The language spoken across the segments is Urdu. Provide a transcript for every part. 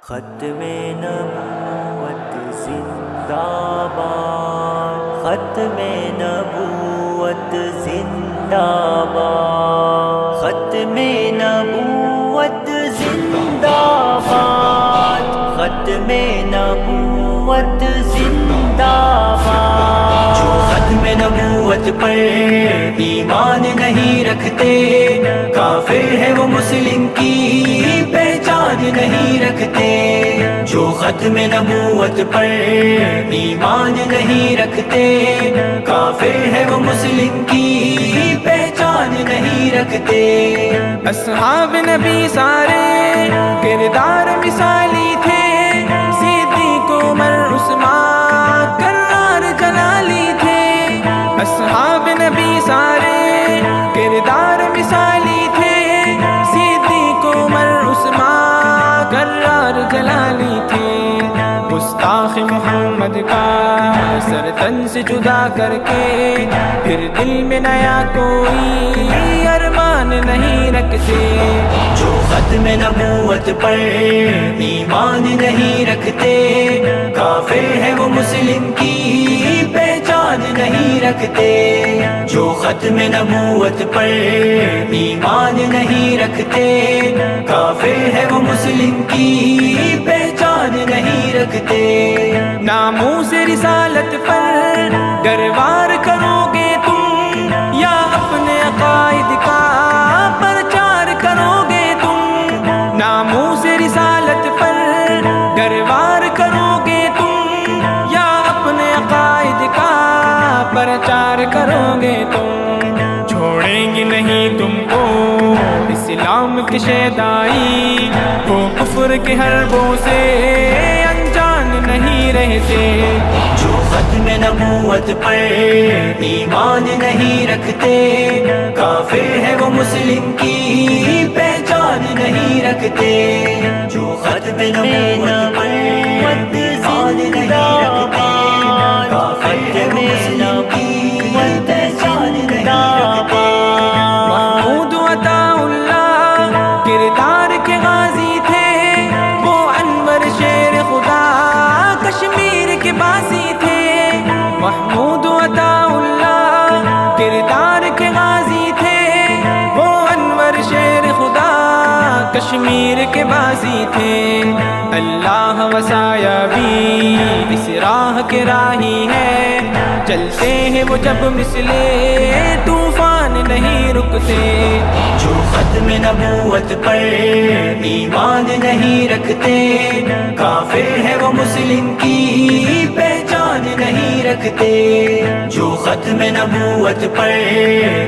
ختم نبوت زندہ باد، ختم نبوت زندہ باد، ختم نبوت زندہ باد، ختم نبوت زندہ باد۔ جو ختم نبوت پر ایمان نہیں رکھتے، کافر ہے وہ مسلم کی پہچان نہیں رکھتے۔ جو ختم نبوت پر ایمان نہیں رکھتے، کافر ہے وہ مسلم کی پہچان نہیں رکھتے۔ اصحاب نبی سارے کردار مثالی تھے، صدیق عمر عثمان کرار جلالی تھے۔ اصحاب نبی سارے کردار مثالی تھے، صدیق عمر عثمان کرار جلالی تھے۔ گستاخ محمد کا سر تن سے جدا کر کے پھر دل میں نیا کوئی ارمان نہیں رکھتے۔ جو ختم نبوت پر ایمان نہیں رکھتے، کافر ہے وہ مسلم کی پہچان نہیں رکھتے۔ جو ختم نبوت پر ایمان نہیں رکھتے، کافر ہے وہ مسلم کی پہچان نہیں رکھتے۔ ناموس رسالت پر گروار کرو گے تم، یا اپنے عقائد کا پرچار کرو گے تم؟ ناموس رسالت پر گروار کرو گے تم، یا اپنے عقائد کا پرچار کرو گے تم؟ چھوڑیں گے نہیں تم کو اسلام کی شیدائی، وہ کفر کے حربوں سے انجان نہیں رہتے۔ جو ختم نبوت پر ایمان نہیں رکھتے، کافر ہے وہ مسلم کی پہچان نہیں رکھتے۔ جو ختم نبوت پر ایمان نہیں رکھتے، کافر ہے وہ مسلم کی پہچان نہیں رکھتے۔ محمود عطا اللہ کردار کے غازی تھے، وہ انور شیر خدا کشمیر کے باسی تھے۔ محمود عطا اللہ کردار کے غازی تھے، وہ انور شیر خدا کشمیر کے باسی تھے۔ اللہ وسایا بھی اس راہ کے راہی ہے، چلتے ہیں وہ جب مثلے طوفان نہیں رکتے۔ جو ختم نبوت پر ایمان نہیں رکھتے، کافر ہے وہ مسلم کی پہچان نہیں رکھتے۔ جو ختم نبوت پر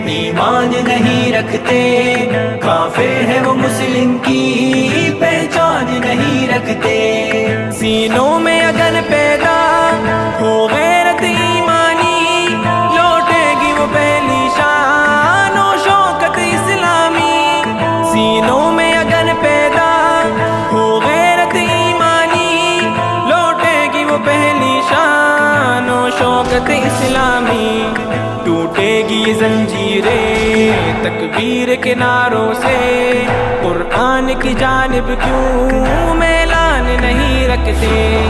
ایمان نہیں رکھتے، کافر ہے وہ مسلم کی پہچان نہیں رکھتے۔ سینوں میں اگر پیدا ہو غیرت ایمانی، لوٹے گی وہ پہلی شان و شوکت اسلامی۔ سینوں میں اگر پیدا ہو غیرت ایمانی، لوٹے گی وہ پہلی شان و شوکت اسلامی۔ ٹوٹے گی یہ زنجیریں تکبیر کے نعروں سے، قرآن کی جانب کیوں میلان نہیں رکھتے؟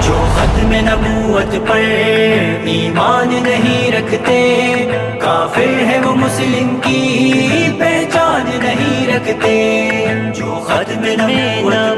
جو ختم نبوت پر ایمان نہیں رکھتے، کافر ہے وہ مسلم کی پہچان نہیں رکھتے۔ جو ختم نبوت